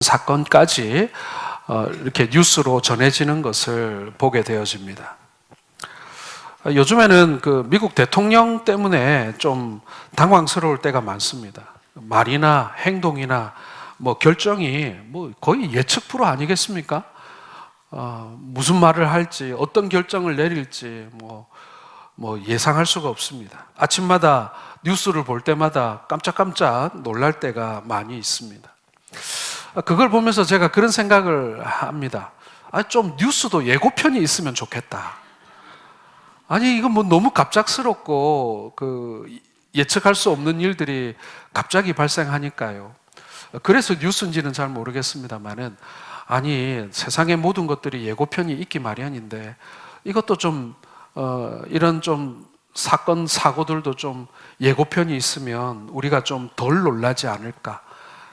사건까지 이렇게 뉴스로 전해지는 것을 보게 되어집니다. 요즘에는 그 미국 대통령 때문에 좀 당황스러울 때가 많습니다. 말이나 행동이나 결정이 거의 예측 불허 아니겠습니까? 무슨 말을 할지, 어떤 결정을 내릴지 예상할 수가 없습니다. 아침마다 뉴스를 볼 때마다 깜짝깜짝 놀랄 때가 많이 있습니다. 그걸 보면서 제가 그런 생각을 합니다. 좀 뉴스도 예고편이 있으면 좋겠다. 이건 너무 갑작스럽고 예측할 수 없는 일들이 갑자기 발생하니까요. 그래서 뉴스인지는 잘 모르겠습니다만은 세상의 모든 것들이 예고편이 있기 마련인데 이것도 좀 이런 좀 사건 사고들도 좀 예고편이 있으면 우리가 좀 덜 놀라지 않을까.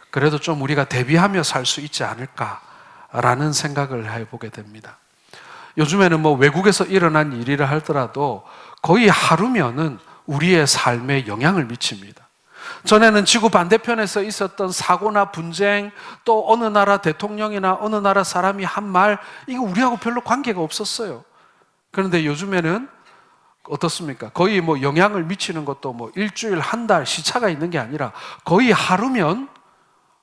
그래도 좀 우리가 대비하며 살 수 있지 않을까라는 생각을 해보게 됩니다. 요즘에는 외국에서 일어난 일이라 하더라도 거의 하루면은 우리의 삶에 영향을 미칩니다. 전에는 지구 반대편에서 있었던 사고나 분쟁, 또 어느 나라 대통령이나 어느 나라 사람이 한 말, 이거 우리하고 별로 관계가 없었어요. 그런데 요즘에는 어떻습니까? 거의 영향을 미치는 것도 일주일, 한 달 시차가 있는 게 아니라 거의 하루면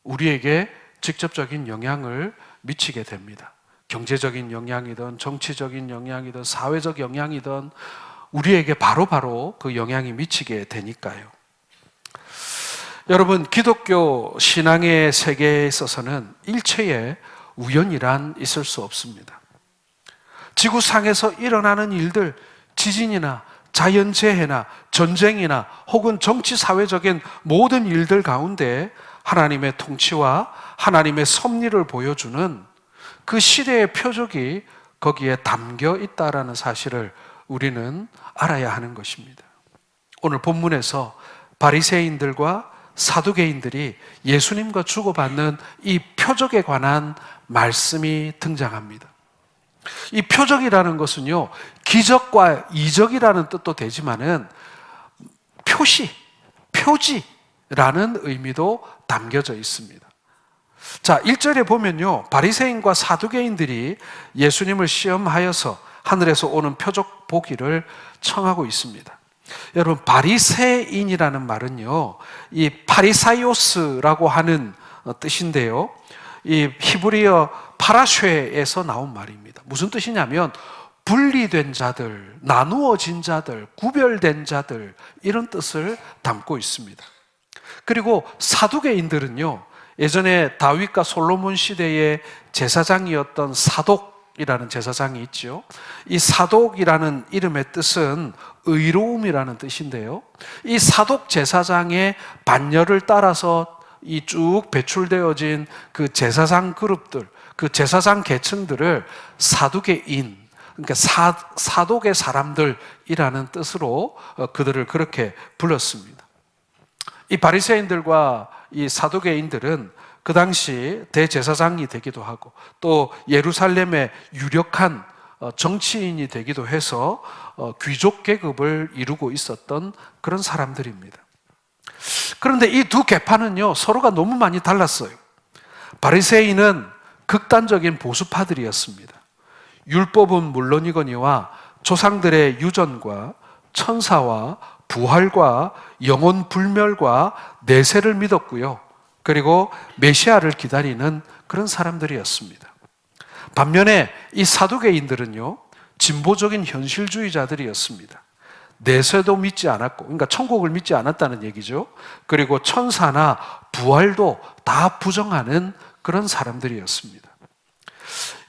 우리에게 직접적인 영향을 미치게 됩니다. 경제적인 영향이든 정치적인 영향이든 사회적 영향이든 우리에게 바로바로 그 영향이 미치게 되니까요. 여러분, 기독교 신앙의 세계에 있어서는 일체의 우연이란 있을 수 없습니다. 지구상에서 일어나는 일들, 지진이나 자연재해나 전쟁이나 혹은 정치 사회적인 모든 일들 가운데 하나님의 통치와 하나님의 섭리를 보여주는 그 시대의 표적이 거기에 담겨 있다라는 사실을 우리는 알아야 하는 것입니다. 오늘 본문에서 바리새인들과 사두개인들이 예수님과 주고받는 이 표적에 관한 말씀이 등장합니다. 이 표적이라는 것은요, 기적과 이적이라는 뜻도 되지만은 표시, 표지라는 의미도 담겨져 있습니다. 자, 1절에 보면요, 바리새인과 사두개인들이 예수님을 시험하여서 하늘에서 오는 표적 보기를 청하고 있습니다. 여러분, 바리새인이라는 말은요, 이 파리사이오스라고 하는 뜻인데요, 이 히브리어 파라쉐에서 나온 말입니다. 무슨 뜻이냐면 분리된 자들, 나누어진 자들, 구별된 자들, 이런 뜻을 담고 있습니다. 그리고 사두개인들은요, 예전에 다윗과 솔로몬 시대의 제사장이었던 사독이라는 제사장이 있죠. 이 사독이라는 이름의 뜻은 의로움이라는 뜻인데요, 이 사독 제사장의 반열을 따라서 이 쭉 배출되어진 그 제사장 그룹들, 그 제사장 계층들을 사두개인, 그러니까 사독의 사람들이라는 뜻으로 그들을 그렇게 불렀습니다. 이 바리새인들과 이 사두개인들은 그 당시 대제사장이 되기도 하고 또 예루살렘의 유력한 정치인이 되기도 해서 귀족 계급을 이루고 있었던 그런 사람들입니다. 그런데 이 두 계파는요, 서로가 너무 많이 달랐어요. 바리새인은 극단적인 보수파들이었습니다. 율법은 물론이거니와 조상들의 유전과 천사와 부활과 영혼 불멸과 내세를 믿었고요. 그리고 메시아를 기다리는 그런 사람들이었습니다. 반면에 이 사두개인들은요, 진보적인 현실주의자들이었습니다. 내세도 믿지 않았고, 그러니까 천국을 믿지 않았다는 얘기죠. 그리고 천사나 부활도 다 부정하는 그런 사람들이었습니다.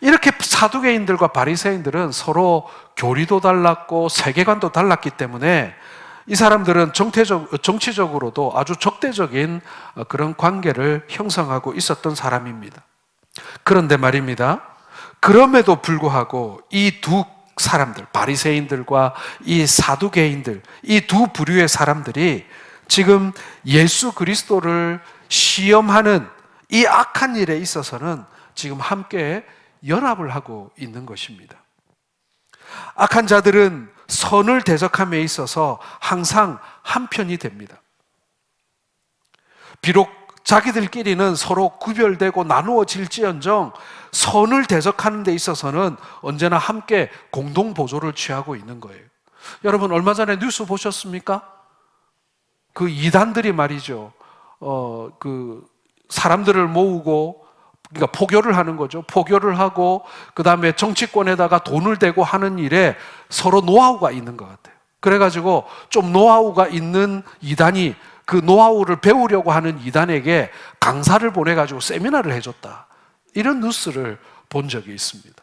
이렇게 사두개인들과 바리새인들은 서로 교리도 달랐고 세계관도 달랐기 때문에 이 사람들은 정치적으로도 아주 적대적인 그런 관계를 형성하고 있었던 사람입니다. 그런데 말입니다, 그럼에도 불구하고 이 두 사람들, 바리새인들과 이 사두개인들, 이 두 부류의 사람들이 지금 예수 그리스도를 시험하는 이 악한 일에 있어서는 지금 함께 연합을 하고 있는 것입니다. 악한 자들은 선을 대적함에 있어서 항상 한편이 됩니다. 비록 자기들끼리는 서로 구별되고 나누어질지언정 선을 대적하는 데 있어서는 언제나 함께 공동 보조를 취하고 있는 거예요. 여러분, 얼마 전에 뉴스 보셨습니까? 그 이단들이 말이죠. 그 사람들을 모으고, 그러니까 포교를 하는 거죠. 포교를 하고 그 다음에 정치권에다가 돈을 대고 하는 일에 서로 노하우가 있는 것 같아요. 그래가지고 좀 노하우가 있는 이단이 그 노하우를 배우려고 하는 이단에게 강사를 보내가지고 세미나를 해줬다. 이런 뉴스를 본 적이 있습니다.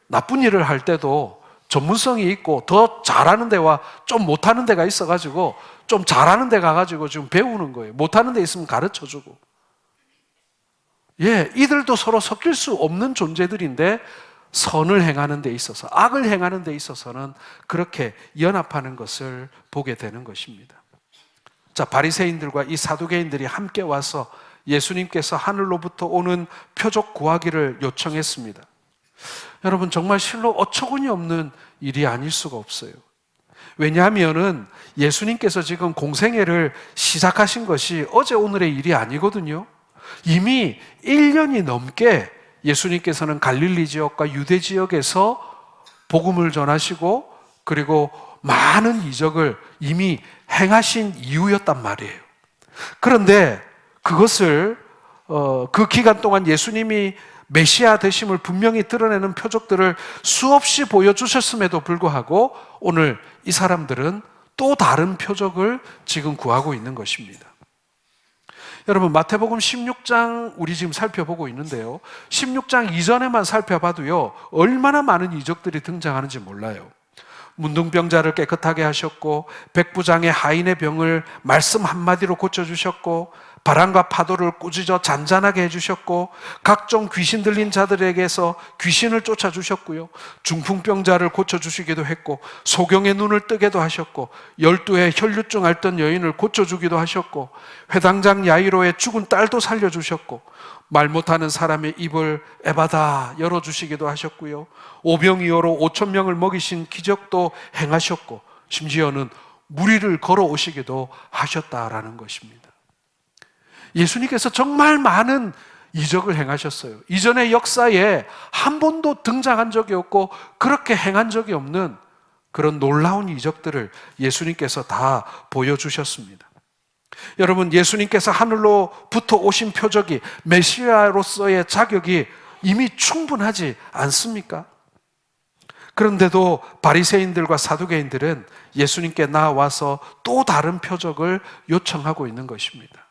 나쁜 일을 할 때도 전문성이 있고 더 잘하는 데와 좀 못하는 데가 있어가지고 좀 잘하는 데 가가지고 지금 배우는 거예요. 못하는 데 있으면 가르쳐주고. 이들도 서로 섞일 수 없는 존재들인데 선을 행하는 데 있어서, 악을 행하는 데 있어서는 그렇게 연합하는 것을 보게 되는 것입니다. 자, 바리새인들과 이 사두개인들이 함께 와서 예수님께서 하늘로부터 오는 표적 구하기를 요청했습니다. 여러분, 정말 실로 어처구니 없는 일이 아닐 수가 없어요. 왜냐하면은 예수님께서 지금 공생애를 시작하신 것이 어제 오늘의 일이 아니거든요. 이미 1년이 넘게 예수님께서는 갈릴리 지역과 유대 지역에서 복음을 전하시고 그리고 많은 이적을 이미 행하신 이유였단 말이에요. 그런데 그것을 그 기간 동안 예수님이 메시아 되심을 분명히 드러내는 표적들을 수없이 보여주셨음에도 불구하고 오늘 이 사람들은 또 다른 표적을 지금 구하고 있는 것입니다. 여러분, 마태복음 16장 우리 지금 살펴보고 있는데요, 16장 이전에만 살펴봐도요 얼마나 많은 이적들이 등장하는지 몰라요. 문둥병자를 깨끗하게 하셨고, 백부장의 하인의 병을 말씀 한마디로 고쳐주셨고, 바람과 파도를 꾸짖어 잔잔하게 해주셨고, 각종 귀신 들린 자들에게서 귀신을 쫓아주셨고요, 중풍병자를 고쳐주시기도 했고, 소경의 눈을 뜨게도 하셨고, 12해 혈류증 앓던 여인을 고쳐주기도 하셨고, 회당장 야이로의 죽은 딸도 살려주셨고, 말 못하는 사람의 입을 에바다 열어주시기도 하셨고요, 오병이어로 5,000명을 먹이신 기적도 행하셨고, 심지어는 무리를 걸어오시기도 하셨다라는 것입니다. 예수님께서 정말 많은 이적을 행하셨어요. 이전의 역사에 한 번도 등장한 적이 없고 그렇게 행한 적이 없는 그런 놀라운 이적들을 예수님께서 다 보여주셨습니다. 여러분, 예수님께서 하늘로부터 오신 표적이 메시아로서의 자격이 이미 충분하지 않습니까? 그런데도 바리새인들과 사두개인들은 예수님께 나와서 또 다른 표적을 요청하고 있는 것입니다.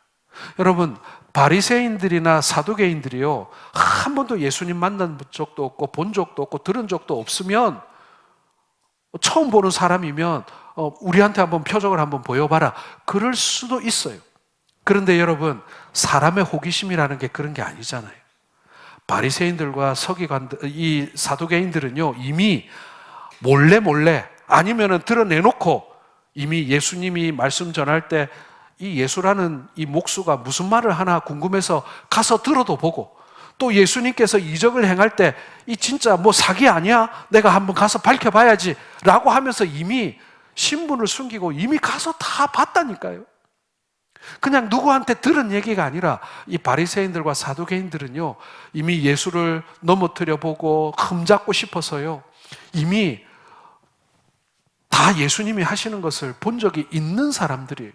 여러분, 바리새인들이나 사두개인들이요 한 번도 예수님 만난 적도 없고 본 적도 없고 들은 적도 없으면, 처음 보는 사람이면 우리한테 한번 표적을 한번 보여봐라 그럴 수도 있어요. 그런데 여러분, 사람의 호기심이라는 게 그런 게 아니잖아요. 바리새인들과 서기관들, 이 사두개인들은요 이미 몰래 아니면은 드러내놓고 이미 예수님이 말씀 전할 때 이 예수라는 이 목수가 무슨 말을 하나 궁금해서 가서 들어도 보고, 또 예수님께서 이적을 행할 때 이 진짜 뭐 사기 아니야? 내가 한번 가서 밝혀봐야지 라고 하면서 이미 신분을 숨기고 이미 가서 다 봤다니까요. 그냥 누구한테 들은 얘기가 아니라 이 바리새인들과 사두개인들은요 이미 예수를 넘어뜨려 보고 흠잡고 싶어서요 이미 다 예수님이 하시는 것을 본 적이 있는 사람들이에요.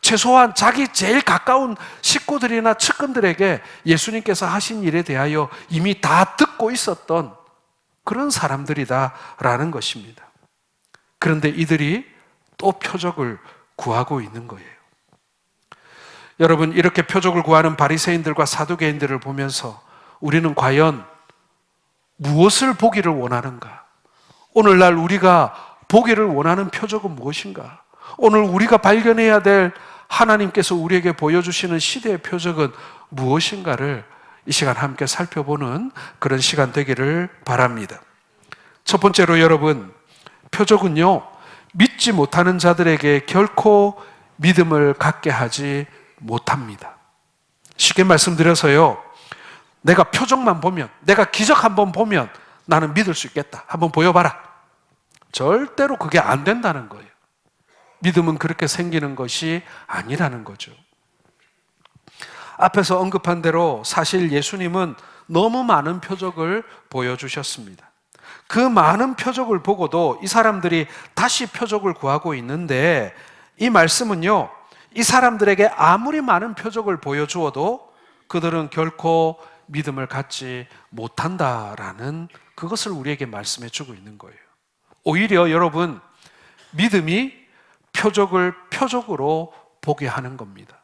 최소한 자기 제일 가까운 식구들이나 측근들에게 예수님께서 하신 일에 대하여 이미 다 듣고 있었던 그런 사람들이다라는 것입니다. 그런데 이들이 또 표적을 구하고 있는 거예요. 여러분, 이렇게 표적을 구하는 바리새인들과 사두개인들을 보면서 우리는 과연 무엇을 보기를 원하는가? 오늘날 우리가 보기를 원하는 표적은 무엇인가? 오늘 우리가 발견해야 될 하나님께서 우리에게 보여주시는 시대의 표적은 무엇인가를 이 시간 함께 살펴보는 그런 시간 되기를 바랍니다. 첫 번째로 여러분, 표적은요 믿지 못하는 자들에게 결코 믿음을 갖게 하지 못합니다. 쉽게 말씀드려서요, 내가 표적만 보면, 내가 기적 한번 보면 나는 믿을 수 있겠다, 한번 보여봐라, 절대로 그게 안 된다는 거예요. 믿음은 그렇게 생기는 것이 아니라는 거죠. 앞에서 언급한 대로 사실 예수님은 너무 많은 표적을 보여주셨습니다. 그 많은 표적을 보고도 이 사람들이 다시 표적을 구하고 있는데, 이 말씀은요, 이 사람들에게 아무리 많은 표적을 보여주어도 그들은 결코 믿음을 갖지 못한다라는 그것을 우리에게 말씀해 주고 있는 거예요. 오히려 여러분, 믿음이 표적을 표적으로 보게 하는 겁니다.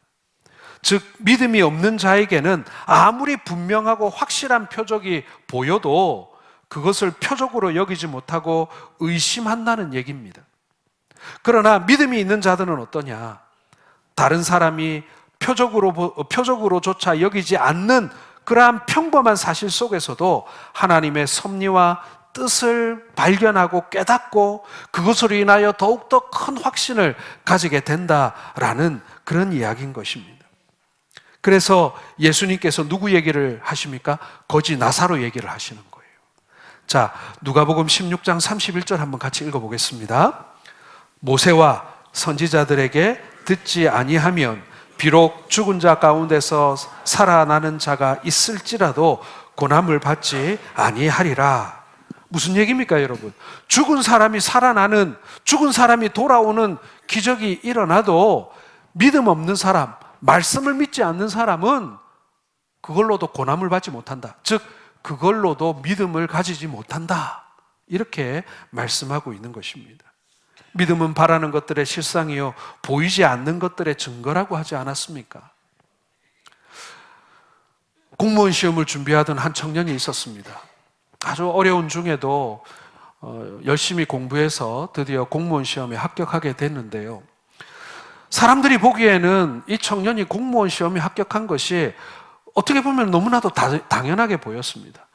즉, 믿음이 없는 자에게는 아무리 분명하고 확실한 표적이 보여도 그것을 표적으로 여기지 못하고 의심한다는 얘기입니다. 그러나 믿음이 있는 자들은 어떠냐? 다른 사람이 표적으로조차 여기지 않는 그러한 평범한 사실 속에서도 하나님의 섭리와 뜻을 발견하고 깨닫고 그것으로 인하여 더욱더 큰 확신을 가지게 된다라는 그런 이야기인 것입니다. 그래서 예수님께서 누구 얘기를 하십니까? 거지 나사로 얘기를 하시는 거예요. 자, 누가복음 16장 31절 한번 같이 읽어보겠습니다. 모세와 선지자들에게 듣지 아니하면 비록 죽은 자 가운데서 살아나는 자가 있을지라도 고난을 받지 아니하리라. 무슨 얘기입니까, 여러분? 죽은 사람이 살아나는, 죽은 사람이 돌아오는 기적이 일어나도 믿음 없는 사람, 말씀을 믿지 않는 사람은 그걸로도 고난을 받지 못한다. 즉, 그걸로도 믿음을 가지지 못한다. 이렇게 말씀하고 있는 것입니다. 믿음은 바라는 것들의 실상이요 보이지 않는 것들의 증거라고 하지 않았습니까? 공무원 시험을 준비하던 한 청년이 있었습니다. 아주 어려운 중에도 열심히 공부해서 드디어 공무원 시험에 합격하게 됐는데요. 사람들이 보기에는 이 청년이 공무원 시험에 합격한 것이 어떻게 보면 너무나도 당연하게 보였습니다.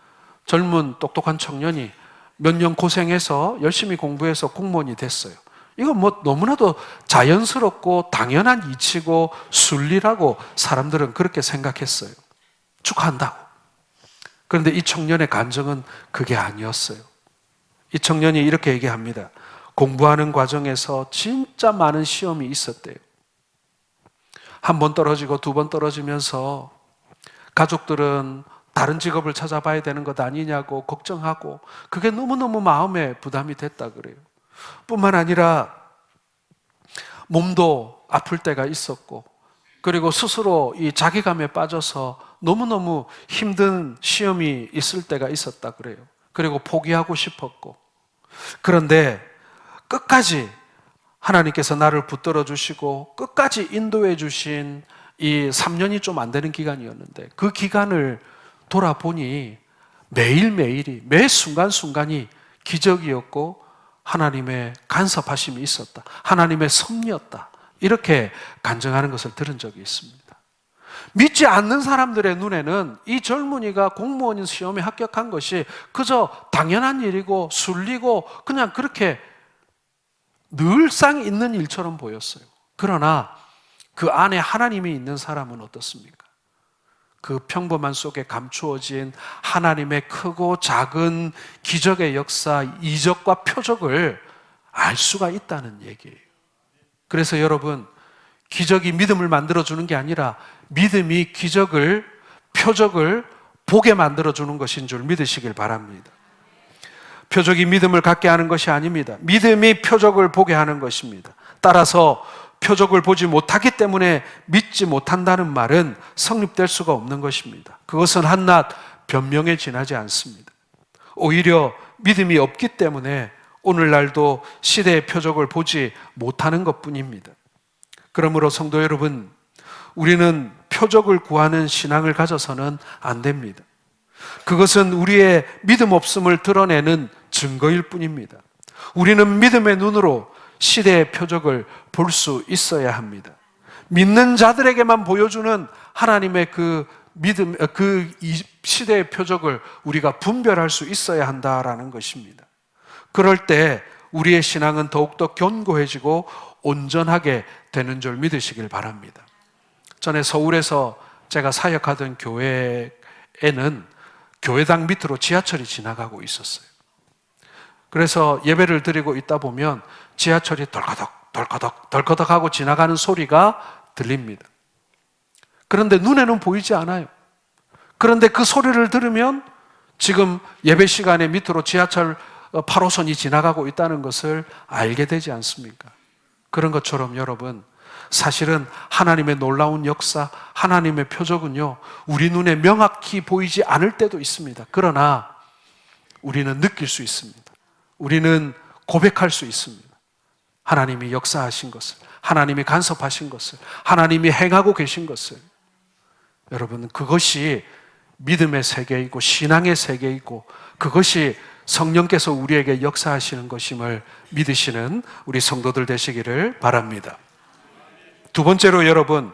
젊은 똑똑한 청년이 몇 년 고생해서 열심히 공부해서 공무원이 됐어요. 이건 뭐 너무나도 자연스럽고 당연한 이치고 순리라고 사람들은 그렇게 생각했어요. 축하한다고. 그런데 이 청년의 감정은 그게 아니었어요. 이 청년이 이렇게 얘기합니다. 공부하는 과정에서 진짜 많은 시험이 있었대요. 한 번 떨어지고 두 번 떨어지면서 가족들은 다른 직업을 찾아봐야 되는 것 아니냐고 걱정하고 그게 너무너무 마음에 부담이 됐다 그래요. 뿐만 아니라 몸도 아플 때가 있었고 그리고 스스로 이 자괴감에 빠져서 너무너무 힘든 시험이 있을 때가 있었다 그래요. 그리고 포기하고 싶었고 그런데 끝까지 하나님께서 나를 붙들어 주시고 끝까지 인도해 주신 이 3년이 좀 안 되는 기간이었는데 그 기간을 돌아보니 매일매일이 매 순간순간이 기적이었고 하나님의 간섭하심이 있었다. 하나님의 섭리였다. 이렇게 간증하는 것을 들은 적이 있습니다. 믿지 않는 사람들의 눈에는 이 젊은이가 공무원 시험에 합격한 것이 그저 당연한 일이고 순리고 그냥 그렇게 늘상 있는 일처럼 보였어요. 그러나 그 안에 하나님이 있는 사람은 어떻습니까? 그 평범한 속에 감추어진 하나님의 크고 작은 기적의 역사, 이적과 표적을 알 수가 있다는 얘기예요. 그래서 여러분, 기적이 믿음을 만들어주는 게 아니라 믿음이 기적을, 표적을 보게 만들어주는 것인 줄 믿으시길 바랍니다. 표적이 믿음을 갖게 하는 것이 아닙니다. 믿음이 표적을 보게 하는 것입니다. 따라서 표적을 보지 못하기 때문에 믿지 못한다는 말은 성립될 수가 없는 것입니다. 그것은 한낱 변명에 지나지 않습니다. 오히려 믿음이 없기 때문에 오늘날도 시대의 표적을 보지 못하는 것뿐입니다. 그러므로 성도 여러분, 우리는 표적을 구하는 신앙을 가져서는 안 됩니다. 그것은 우리의 믿음 없음을 드러내는 증거일 뿐입니다. 우리는 믿음의 눈으로 시대의 표적을 볼 수 있어야 합니다. 믿는 자들에게만 보여주는 하나님의 그 믿음, 그 시대의 표적을 우리가 분별할 수 있어야 한다라는 것입니다. 그럴 때 우리의 신앙은 더욱더 견고해지고 온전하게 되는 줄 믿으시길 바랍니다. 전에 서울에서 제가 사역하던 교회에는 교회당 밑으로 지하철이 지나가고 있었어요. 그래서 예배를 드리고 있다 보면 지하철이 덜커덕 덜커덕 덜커덕 하고 지나가는 소리가 들립니다. 그런데 눈에는 보이지 않아요. 그런데 그 소리를 들으면 지금 예배 시간에 밑으로 지하철 8호선이 지나가고 있다는 것을 알게 되지 않습니까? 그런 것처럼 여러분, 사실은 하나님의 놀라운 역사, 하나님의 표적은요, 우리 눈에 명확히 보이지 않을 때도 있습니다. 그러나 우리는 느낄 수 있습니다. 우리는 고백할 수 있습니다. 하나님이 역사하신 것을, 하나님이 간섭하신 것을, 하나님이 행하고 계신 것을. 여러분, 그것이 믿음의 세계이고 신앙의 세계이고 그것이 성령께서 우리에게 역사하시는 것임을 믿으시는 우리 성도들 되시기를 바랍니다. 두 번째로 여러분,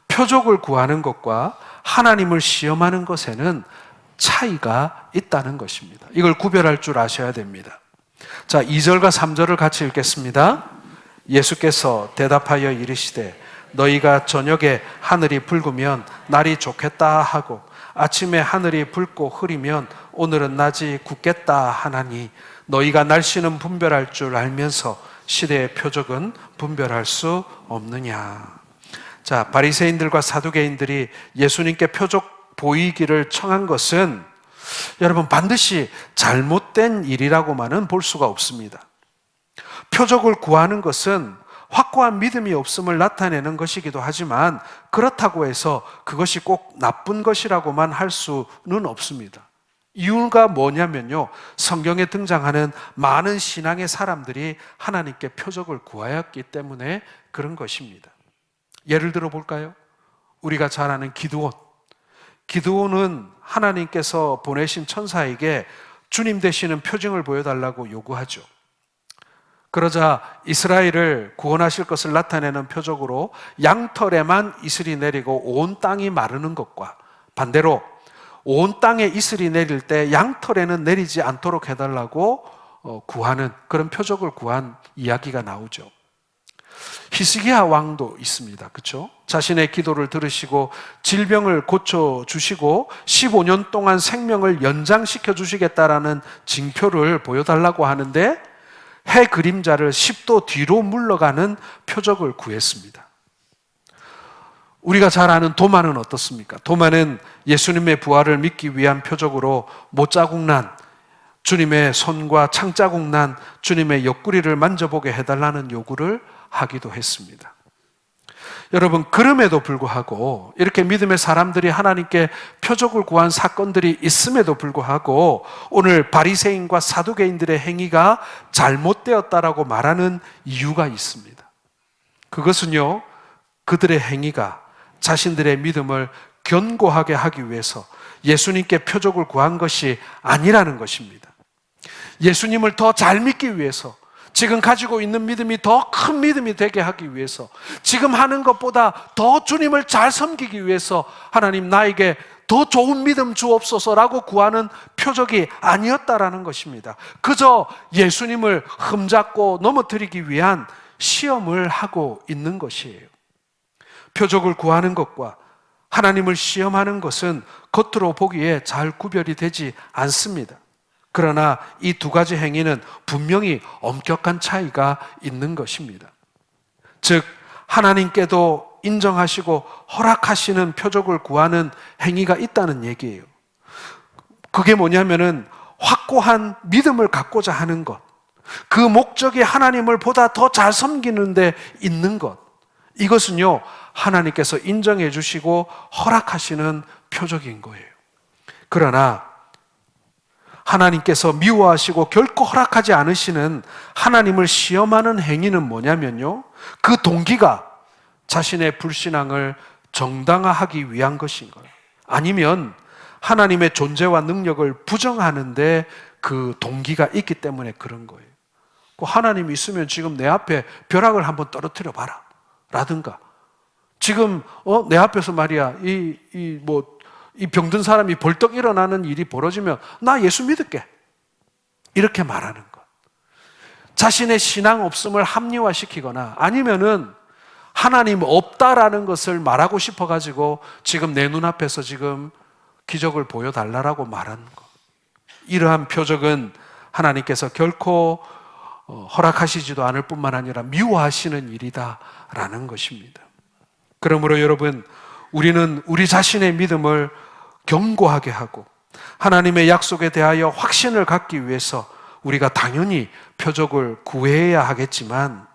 표적을 구하는 것과 하나님을 시험하는 것에는 차이가 있다는 것입니다. 이걸 구별할 줄 아셔야 됩니다. 자, 2절과 3절을 같이 읽겠습니다. 예수께서 대답하여 이르시되 너희가 저녁에 하늘이 붉으면 날이 좋겠다 하고 아침에 하늘이 붉고 흐리면 오늘은 낮이 굳겠다 하나니 너희가 날씨는 분별할 줄 알면서 시대의 표적은 분별할 수 없느냐. 자, 바리새인들과 사두개인들이 예수님께 표적 보이기를 청한 것은 여러분 반드시 잘못된 일이라고만은 볼 수가 없습니다. 표적을 구하는 것은 확고한 믿음이 없음을 나타내는 것이기도 하지만 그렇다고 해서 그것이 꼭 나쁜 것이라고만 할 수는 없습니다. 이유가 뭐냐면요, 성경에 등장하는 많은 신앙의 사람들이 하나님께 표적을 구하였기 때문에 그런 것입니다. 예를 들어 볼까요? 우리가 잘 아는 기드온. 기드온은 하나님께서 보내신 천사에게 주님 되시는 표징을 보여달라고 요구하죠. 그러자 이스라엘을 구원하실 것을 나타내는 표적으로 양털에만 이슬이 내리고 온 땅이 마르는 것과 반대로 온 땅에 이슬이 내릴 때 양털에는 내리지 않도록 해달라고 구하는 그런 표적을 구한 이야기가 나오죠. 히스기야 왕도 있습니다. 그렇죠? 자신의 기도를 들으시고 질병을 고쳐주시고 15년 동안 생명을 연장시켜 주시겠다라는 징표를 보여달라고 하는데 해 그림자를 10도 뒤로 물러가는 표적을 구했습니다. 우리가 잘 아는 도마는 어떻습니까? 도마는 예수님의 부활을 믿기 위한 표적으로 못자국 난 주님의 손과 창자국 난 주님의 옆구리를 만져보게 해달라는 요구를 하기도 했습니다. 여러분, 그럼에도 불구하고 이렇게 믿음의 사람들이 하나님께 표적을 구한 사건들이 있음에도 불구하고 오늘 바리새인과 사두개인들의 행위가 잘못되었다라고 말하는 이유가 있습니다. 그것은요, 그들의 행위가 자신들의 믿음을 견고하게 하기 위해서 예수님께 표적을 구한 것이 아니라는 것입니다. 예수님을 더 잘 믿기 위해서, 지금 가지고 있는 믿음이 더 큰 믿음이 되게 하기 위해서, 지금 하는 것보다 더 주님을 잘 섬기기 위해서 하나님 나에게 더 좋은 믿음 주옵소서라고 구하는 표적이 아니었다라는 것입니다. 그저 예수님을 흠잡고 넘어뜨리기 위한 시험을 하고 있는 것이에요. 표적을 구하는 것과 하나님을 시험하는 것은 겉으로 보기에 잘 구별이 되지 않습니다. 그러나 이 두 가지 행위는 분명히 엄격한 차이가 있는 것입니다. 즉, 하나님께도 인정하시고 허락하시는 표적을 구하는 행위가 있다는 얘기예요. 그게 뭐냐면은 확고한 믿음을 갖고자 하는 것, 그 목적이 하나님을 보다 더 잘 섬기는 데 있는 것, 이것은요 하나님께서 인정해 주시고 허락하시는 표적인 거예요. 그러나 하나님께서 미워하시고 결코 허락하지 않으시는 하나님을 시험하는 행위는 뭐냐면요, 그 동기가 자신의 불신앙을 정당화하기 위한 것인 거예요. 아니면 하나님의 존재와 능력을 부정하는데 그 동기가 있기 때문에 그런 거예요. 하나님이 있으면 지금 내 앞에 벼락을 한번 떨어뜨려 봐라 라든가, 지금 내 앞에서 말이야 이 병든 사람이 벌떡 일어나는 일이 벌어지면 나 예수 믿을게, 이렇게 말하는 것. 자신의 신앙 없음을 합리화시키거나 아니면은 하나님 없다라는 것을 말하고 싶어가지고 지금 내 눈앞에서 지금 기적을 보여달라고 말하는 것. 이러한 표적은 하나님께서 결코 허락하시지도 않을 뿐만 아니라 미워하시는 일이다라는 것입니다. 그러므로 여러분, 우리는 우리 자신의 믿음을 견고하게 하고 하나님의 약속에 대하여 확신을 갖기 위해서 우리가 당연히 표적을 구해야 하겠지만,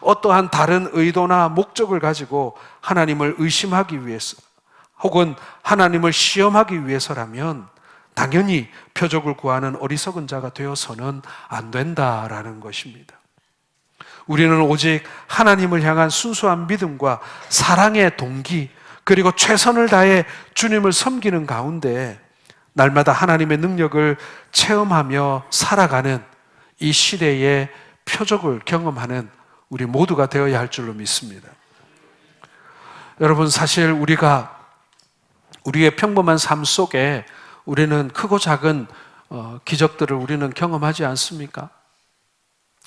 어떠한 다른 의도나 목적을 가지고 하나님을 의심하기 위해서 혹은 하나님을 시험하기 위해서라면 당연히 표적을 구하는 어리석은 자가 되어서는 안 된다라는 것입니다. 우리는 오직 하나님을 향한 순수한 믿음과 사랑의 동기, 그리고 최선을 다해 주님을 섬기는 가운데 날마다 하나님의 능력을 체험하며 살아가는 이 시대의 표적을 경험하는 우리 모두가 되어야 할 줄로 믿습니다. 여러분, 사실 우리의 평범한 삶 속에 우리는 크고 작은 기적들을 우리는 경험하지 않습니까?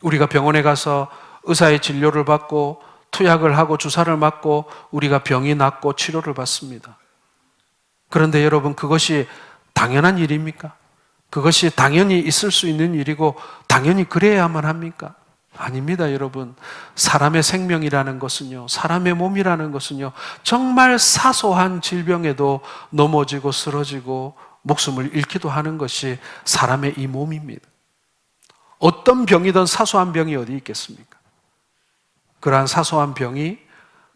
우리가 병원에 가서 의사의 진료를 받고 투약을 하고 주사를 맞고 우리가 병이 낫고 치료를 받습니다. 그런데 여러분, 그것이 당연한 일입니까? 그것이 당연히 있을 수 있는 일이고 당연히 그래야만 합니까? 아닙니다, 여러분. 사람의 생명이라는 것은요, 사람의 몸이라는 것은요, 정말 사소한 질병에도 넘어지고 쓰러지고 목숨을 잃기도 하는 것이 사람의 이 몸입니다. 어떤 병이든 사소한 병이 어디 있겠습니까? 그러한 사소한 병이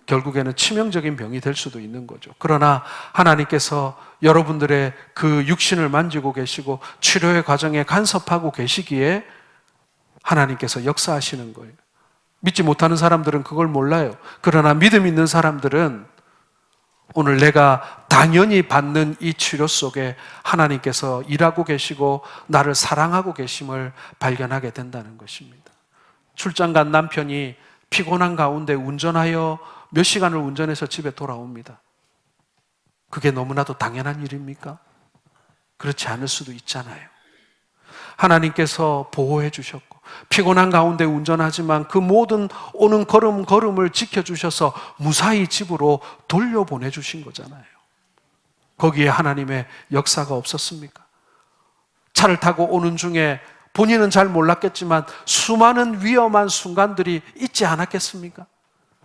결국에는 치명적인 병이 될 수도 있는 거죠. 그러나 하나님께서 여러분들의 그 육신을 만지고 계시고 치료의 과정에 간섭하고 계시기에 하나님께서 역사하시는 거예요. 믿지 못하는 사람들은 그걸 몰라요. 그러나 믿음 있는 사람들은 오늘 내가 당연히 받는 이 치료 속에 하나님께서 일하고 계시고 나를 사랑하고 계심을 발견하게 된다는 것입니다. 출장 간 남편이 피곤한 가운데 운전하여 몇 시간을 운전해서 집에 돌아옵니다. 그게 너무나도 당연한 일입니까? 그렇지 않을 수도 있잖아요. 하나님께서 보호해 주셨고 피곤한 가운데 운전하지만 그 모든 오는 걸음걸음을 지켜주셔서 무사히 집으로 돌려보내 주신 거잖아요. 거기에 하나님의 역사가 없었습니까? 차를 타고 오는 중에 본인은 잘 몰랐겠지만 수많은 위험한 순간들이 있지 않았겠습니까?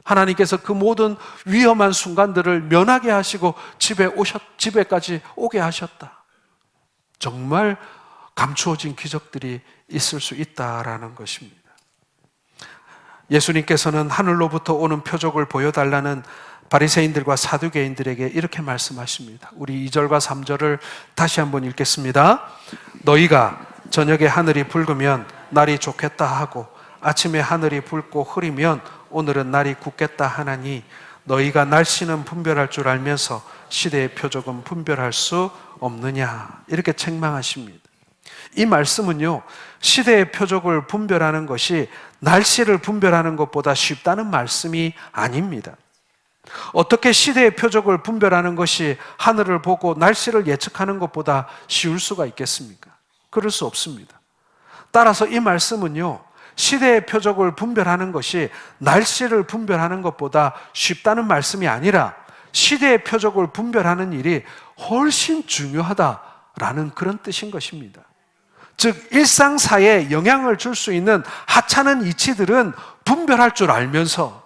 하나님께서 그 모든 위험한 순간들을 면하게 하시고 집에까지 오게 하셨다. 정말 감추어진 기적들이 있을 수 있다라는 것입니다. 예수님께서는 하늘로부터 오는 표적을 보여달라는 바리새인들과 사두개인들에게 이렇게 말씀하십니다. 우리 2절과 3절을 다시 한번 읽겠습니다. 너희가 저녁에 하늘이 붉으면 날이 좋겠다 하고 아침에 하늘이 붉고 흐리면 오늘은 날이 굳겠다 하나니 너희가 날씨는 분별할 줄 알면서 시대의 표적은 분별할 수 없느냐, 이렇게 책망하십니다. 이 말씀은요, 시대의 표적을 분별하는 것이 날씨를 분별하는 것보다 쉽다는 말씀이 아닙니다. 어떻게 시대의 표적을 분별하는 것이 하늘을 보고 날씨를 예측하는 것보다 쉬울 수가 있겠습니까? 그럴 수 없습니다. 따라서 이 말씀은요, 시대의 표적을 분별하는 것이 날씨를 분별하는 것보다 쉽다는 말씀이 아니라 시대의 표적을 분별하는 일이 훨씬 중요하다라는 그런 뜻인 것입니다. 즉 일상사에 영향을 줄 수 있는 하찮은 이치들은 분별할 줄 알면서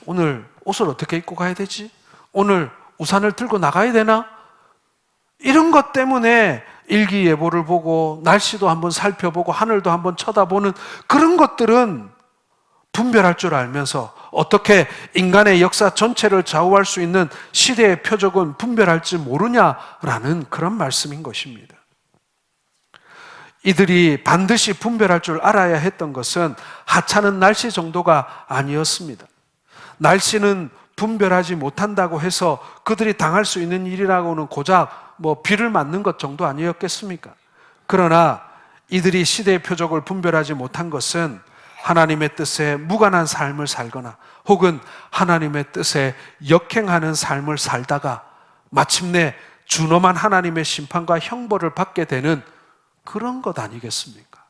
오늘 옷을 어떻게 입고 가야 되지? 오늘 우산을 들고 나가야 되나? 이런 것 때문에 일기예보를 보고 날씨도 한번 살펴보고 하늘도 한번 쳐다보는 그런 것들은 분별할 줄 알면서 어떻게 인간의 역사 전체를 좌우할 수 있는 시대의 표적은 분별할지 모르냐라는 그런 말씀인 것입니다. 이들이 반드시 분별할 줄 알아야 했던 것은 하찮은 날씨 정도가 아니었습니다. 날씨는 분별하지 못한다고 해서 그들이 당할 수 있는 일이라고는 고작 비를 맞는 것 정도 아니었겠습니까? 그러나 이들이 시대의 표적을 분별하지 못한 것은 하나님의 뜻에 무관한 삶을 살거나 혹은 하나님의 뜻에 역행하는 삶을 살다가 마침내 준엄한 하나님의 심판과 형벌을 받게 되는 그런 것 아니겠습니까?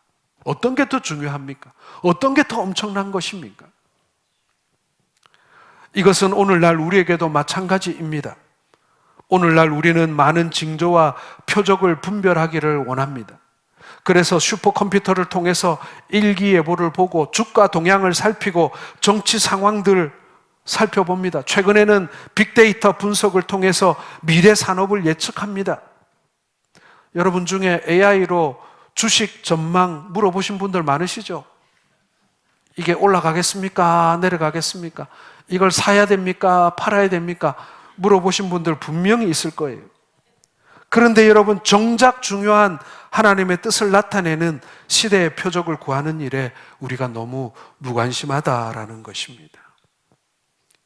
어떤 게 더 중요합니까? 어떤 게 더 엄청난 것입니까? 이것은 오늘날 우리에게도 마찬가지입니다. 오늘날 우리는 많은 징조와 표적을 분별하기를 원합니다. 그래서 슈퍼컴퓨터를 통해서 일기예보를 보고 주가 동향을 살피고 정치 상황들, 살펴봅니다. 최근에는 빅데이터 분석을 통해서 미래 산업을 예측합니다. 여러분 중에 AI로 주식 전망 물어보신 분들 많으시죠? 이게 올라가겠습니까? 내려가겠습니까? 이걸 사야 됩니까? 팔아야 됩니까? 물어보신 분들 분명히 있을 거예요. 그런데 여러분, 정작 중요한 하나님의 뜻을 나타내는 시대의 표적을 구하는 일에 우리가 너무 무관심하다라는 것입니다.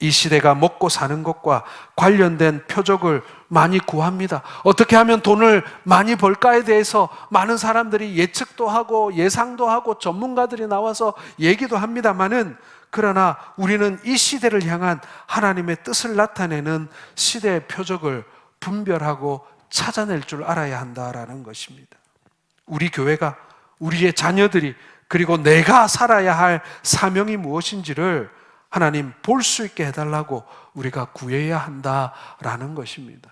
이 시대가 먹고 사는 것과 관련된 표적을 많이 구합니다. 어떻게 하면 돈을 많이 벌까에 대해서 많은 사람들이 예측도 하고 예상도 하고 전문가들이 나와서 얘기도 합니다만은, 그러나 우리는 이 시대를 향한 하나님의 뜻을 나타내는 시대의 표적을 분별하고 찾아낼 줄 알아야 한다라는 것입니다. 우리 교회가, 우리의 자녀들이, 그리고 내가 살아야 할 사명이 무엇인지를 하나님 볼 수 있게 해달라고 우리가 구해야 한다라는 것입니다.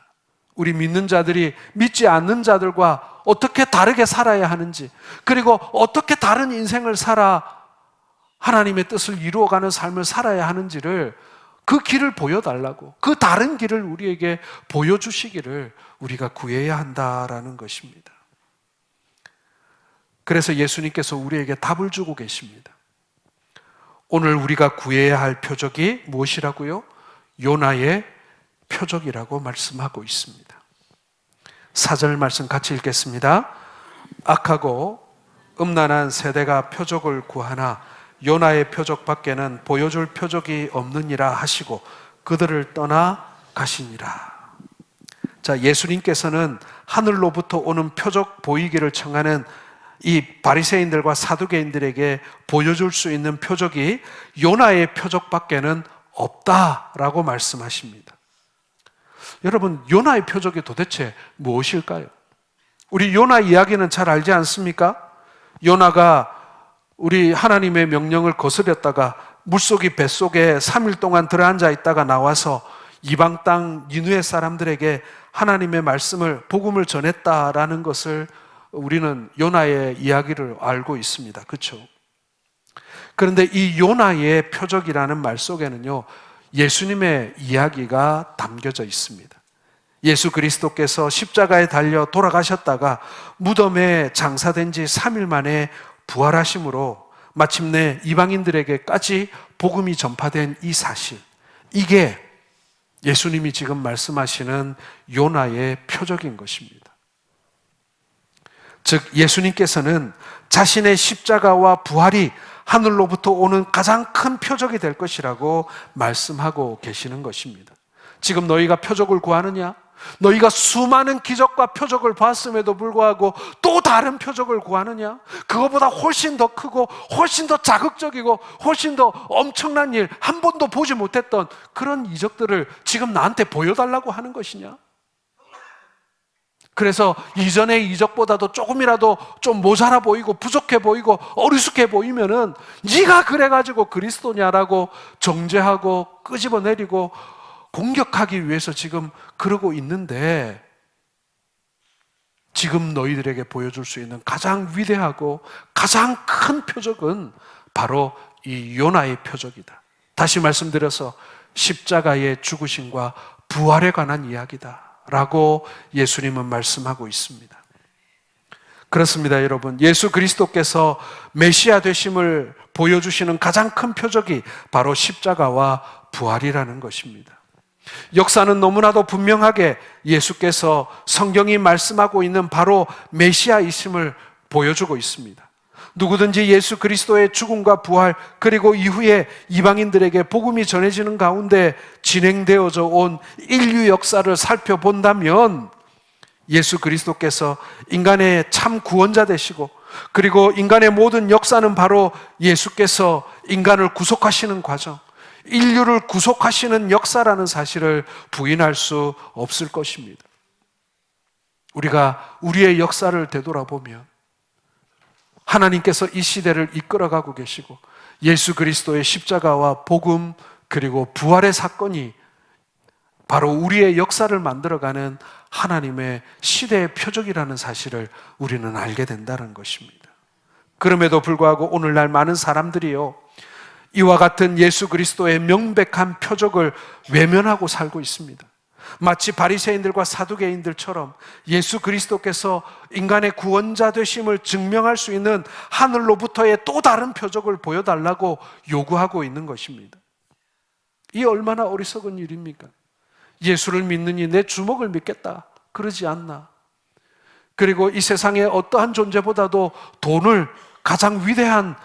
우리 믿는 자들이 믿지 않는 자들과 어떻게 다르게 살아야 하는지, 그리고 어떻게 다른 인생을 살아 하나님의 뜻을 이루어가는 삶을 살아야 하는지를, 그 길을 보여달라고, 그 다른 길을 우리에게 보여주시기를 우리가 구해야 한다라는 것입니다. 그래서 예수님께서 우리에게 답을 주고 계십니다. 오늘 우리가 구해야 할 표적이 무엇이라고요? 요나의 표적이라고 말씀하고 있습니다. 4절 말씀 같이 읽겠습니다. 악하고 음란한 세대가 표적을 구하나 요나의 표적 밖에는 보여줄 표적이 없느니라 하시고 그들을 떠나 가시니라. 자, 예수님께서는 하늘로부터 오는 표적 보이기를 청하는 이 바리새인들과 사두개인들에게 보여줄 수 있는 표적이 요나의 표적밖에는 없다라고 말씀하십니다. 여러분, 요나의 표적이 도대체 무엇일까요? 우리 요나 이야기는 잘 알지 않습니까? 요나가 우리 하나님의 명령을 거스렸다가 물속이 뱃속에 3일 동안 들어앉아 있다가 나와서 이방 땅 니느웨 사람들에게 하나님의 말씀을, 복음을 전했다라는 것을 우리는 요나의 이야기를 알고 있습니다. 그렇죠? 그런데 이 요나의 표적이라는 말 속에는요, 예수님의 이야기가 담겨져 있습니다. 예수 그리스도께서 십자가에 달려 돌아가셨다가 무덤에 장사된 지 3일 만에 부활하심으로 마침내 이방인들에게까지 복음이 전파된 이 사실, 이게 예수님이 지금 말씀하시는 요나의 표적인 것입니다. 즉, 예수님께서는 자신의 십자가와 부활이 하늘로부터 오는 가장 큰 표적이 될 것이라고 말씀하고 계시는 것입니다. 지금 너희가 표적을 구하느냐? 너희가 수많은 기적과 표적을 봤음에도 불구하고 또 다른 표적을 구하느냐? 그거보다 훨씬 더 크고 훨씬 더 자극적이고 훨씬 더 엄청난 일, 한 번도 보지 못했던 그런 이적들을 지금 나한테 보여달라고 하는 것이냐? 그래서 이전의 이적보다도 조금이라도 좀 모자라 보이고 부족해 보이고 어리숙해 보이면은 네가 그래가지고 그리스도냐라고 정죄하고 끄집어내리고 공격하기 위해서 지금 그러고 있는데, 지금 너희들에게 보여줄 수 있는 가장 위대하고 가장 큰 표적은 바로 이 요나의 표적이다. 다시 말씀드려서 십자가의 죽으심과 부활에 관한 이야기다 라고 예수님은 말씀하고 있습니다. 그렇습니다, 여러분. 예수 그리스도께서 메시아 되심을 보여주시는 가장 큰 표적이 바로 십자가와 부활이라는 것입니다. 역사는 너무나도 분명하게 예수께서 성경이 말씀하고 있는 바로 메시아이심을 보여주고 있습니다. 누구든지 예수 그리스도의 죽음과 부활, 그리고 이후에 이방인들에게 복음이 전해지는 가운데 진행되어져 온 인류 역사를 살펴본다면 예수 그리스도께서 인간의 참 구원자 되시고, 그리고 인간의 모든 역사는 바로 예수께서 인간을 구속하시는 과정, 인류를 구속하시는 역사라는 사실을 부인할 수 없을 것입니다. 우리가 우리의 역사를 되돌아보면 하나님께서 이 시대를 이끌어가고 계시고 예수 그리스도의 십자가와 복음 그리고 부활의 사건이 바로 우리의 역사를 만들어가는 하나님의 시대의 표적이라는 사실을 우리는 알게 된다는 것입니다. 그럼에도 불구하고 오늘날 많은 사람들이요, 이와 같은 예수 그리스도의 명백한 표적을 외면하고 살고 있습니다. 마치 바리새인들과 사두개인들처럼 예수 그리스도께서 인간의 구원자 되심을 증명할 수 있는 하늘로부터의 또 다른 표적을 보여달라고 요구하고 있는 것입니다. 이 얼마나 어리석은 일입니까? 예수를 믿느니 내 주먹을 믿겠다 그러지 않나? 그리고 이 세상의 어떠한 존재보다도 돈을 가장 위대한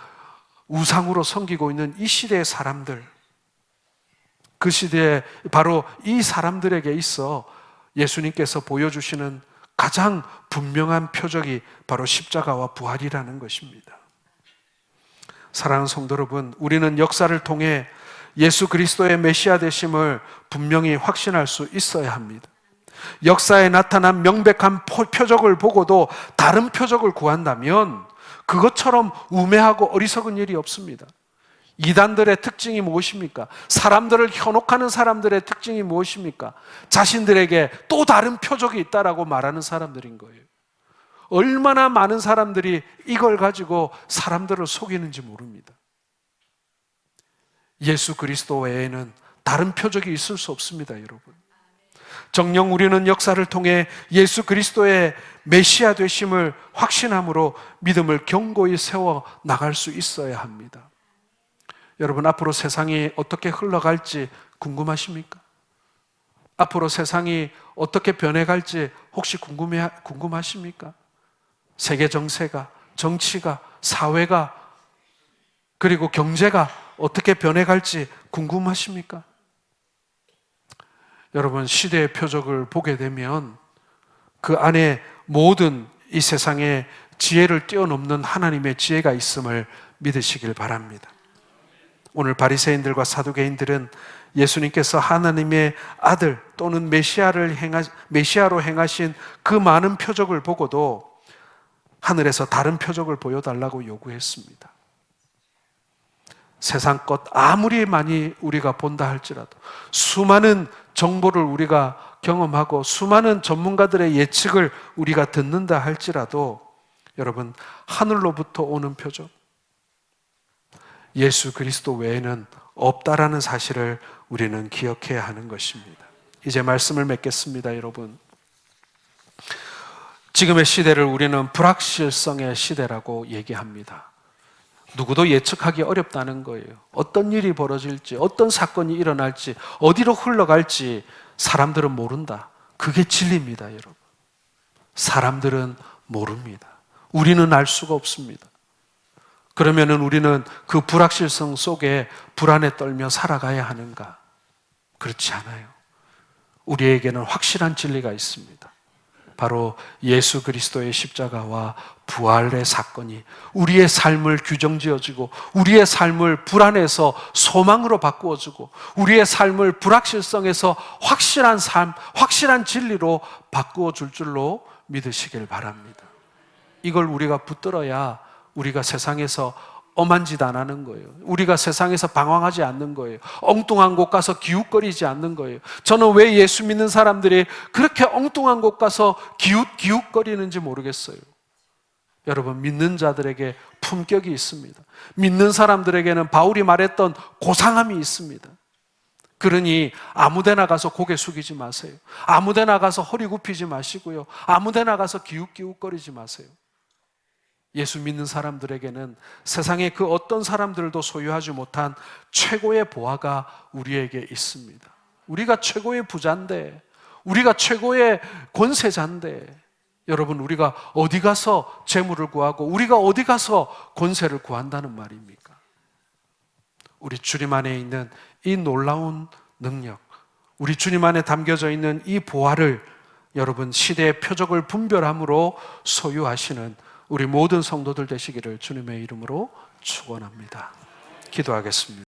우상으로 섬기고 있는 이 시대의 사람들, 그 시대에 바로 이 사람들에게 있어 예수님께서 보여주시는 가장 분명한 표적이 바로 십자가와 부활이라는 것입니다. 사랑하는 성도 여러분, 우리는 역사를 통해 예수 그리스도의 메시아 되심을 분명히 확신할 수 있어야 합니다. 역사에 나타난 명백한 표적을 보고도 다른 표적을 구한다면 그것처럼 우매하고 어리석은 일이 없습니다. 이단들의 특징이 무엇입니까? 사람들을 현혹하는 사람들의 특징이 무엇입니까? 자신들에게 또 다른 표적이 있다라고 말하는 사람들인 거예요. 얼마나 많은 사람들이 이걸 가지고 사람들을 속이는지 모릅니다. 예수 그리스도 외에는 다른 표적이 있을 수 없습니다, 여러분. 정녕 우리는 역사를 통해 예수 그리스도의 메시아 되심을 확신함으로 믿음을 견고히 세워 나갈 수 있어야 합니다. 여러분, 앞으로 세상이 어떻게 흘러갈지 궁금하십니까? 앞으로 세상이 어떻게 변해갈지 혹시 궁금하십니까? 세계 정세가, 정치가, 사회가, 그리고 경제가 어떻게 변해갈지 궁금하십니까? 여러분, 시대의 표적을 보게 되면 그 안에 모든 이 세상의 지혜를 뛰어넘는 하나님의 지혜가 있음을 믿으시길 바랍니다. 오늘 바리새인들과 사두개인들은 예수님께서 하나님의 아들 또는 메시아로 행하신 그 많은 표적을 보고도 하늘에서 다른 표적을 보여달라고 요구했습니다. 세상 것 아무리 많이 우리가 본다 할지라도, 수많은 정보를 우리가 경험하고 수많은 전문가들의 예측을 우리가 듣는다 할지라도 여러분, 하늘로부터 오는 표적, 예수 그리스도 외에는 없다라는 사실을 우리는 기억해야 하는 것입니다. 이제 말씀을 맺겠습니다, 여러분. 지금의 시대를 우리는 불확실성의 시대라고 얘기합니다. 누구도 예측하기 어렵다는 거예요. 어떤 일이 벌어질지, 어떤 사건이 일어날지, 어디로 흘러갈지 사람들은 모른다. 그게 진리입니다, 여러분. 사람들은 모릅니다. 우리는 알 수가 없습니다. 그러면은 우리는 그 불확실성 속에 불안에 떨며 살아가야 하는가? 그렇지 않아요. 우리에게는 확실한 진리가 있습니다. 바로 예수 그리스도의 십자가와 부활의 사건이 우리의 삶을 규정지어주고 우리의 삶을 불안에서 소망으로 바꾸어주고 우리의 삶을 불확실성에서 확실한 삶, 확실한 진리로 바꾸어줄 줄로 믿으시길 바랍니다. 이걸 우리가 붙들어야 우리가 세상에서 엄한 짓 안 하는 거예요. 우리가 세상에서 방황하지 않는 거예요. 엉뚱한 곳 가서 기웃거리지 않는 거예요. 저는 왜 예수 믿는 사람들이 그렇게 엉뚱한 곳 가서 기웃거리는지 모르겠어요. 여러분, 믿는 자들에게 품격이 있습니다. 믿는 사람들에게는 바울이 말했던 고상함이 있습니다. 그러니 아무데나 가서 고개 숙이지 마세요. 아무데나 가서 허리 굽히지 마시고요. 아무데나 가서 기웃기웃거리지 마세요. 예수 믿는 사람들에게는 세상의 그 어떤 사람들도 소유하지 못한 최고의 보화가 우리에게 있습니다. 우리가 최고의 부자인데, 우리가 최고의 권세자인데, 여러분, 우리가 어디 가서 재물을 구하고 우리가 어디 가서 권세를 구한다는 말입니까? 우리 주님 안에 있는 이 놀라운 능력, 우리 주님 안에 담겨져 있는 이 보화를 여러분, 시대의 표적을 분별함으로 소유하시는 우리 모든 성도들 되시기를 주님의 이름으로 축원합니다. 기도하겠습니다.